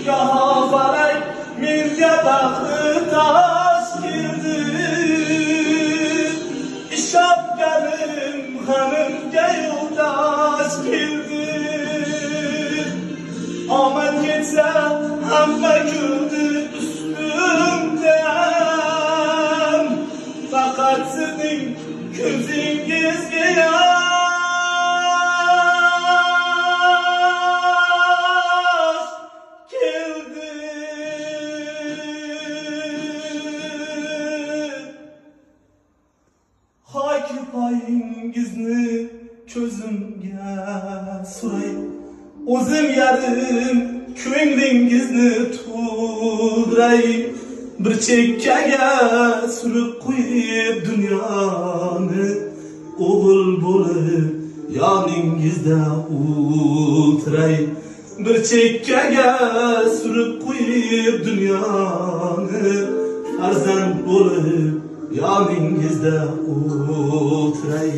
gaho barak menga baxti tosh kirdi. Ishonganim g'amimga yo'ldosh keldi. Omad ketsa hamma kuldi üstümden. Faqat sizning ko'zingizga yosh keldi. Hoy kirpoyingizni ko'zimga suray, o'zim yarim ko'nglingizni to'ldiray. Bir chekkaga surib qo'yib dunyoni, o'g'il bo'lib yoningizda o'tiray. Bir chekkaga surib qo'yib dunyoni, farzand bo'lib yoningizda o'tiray.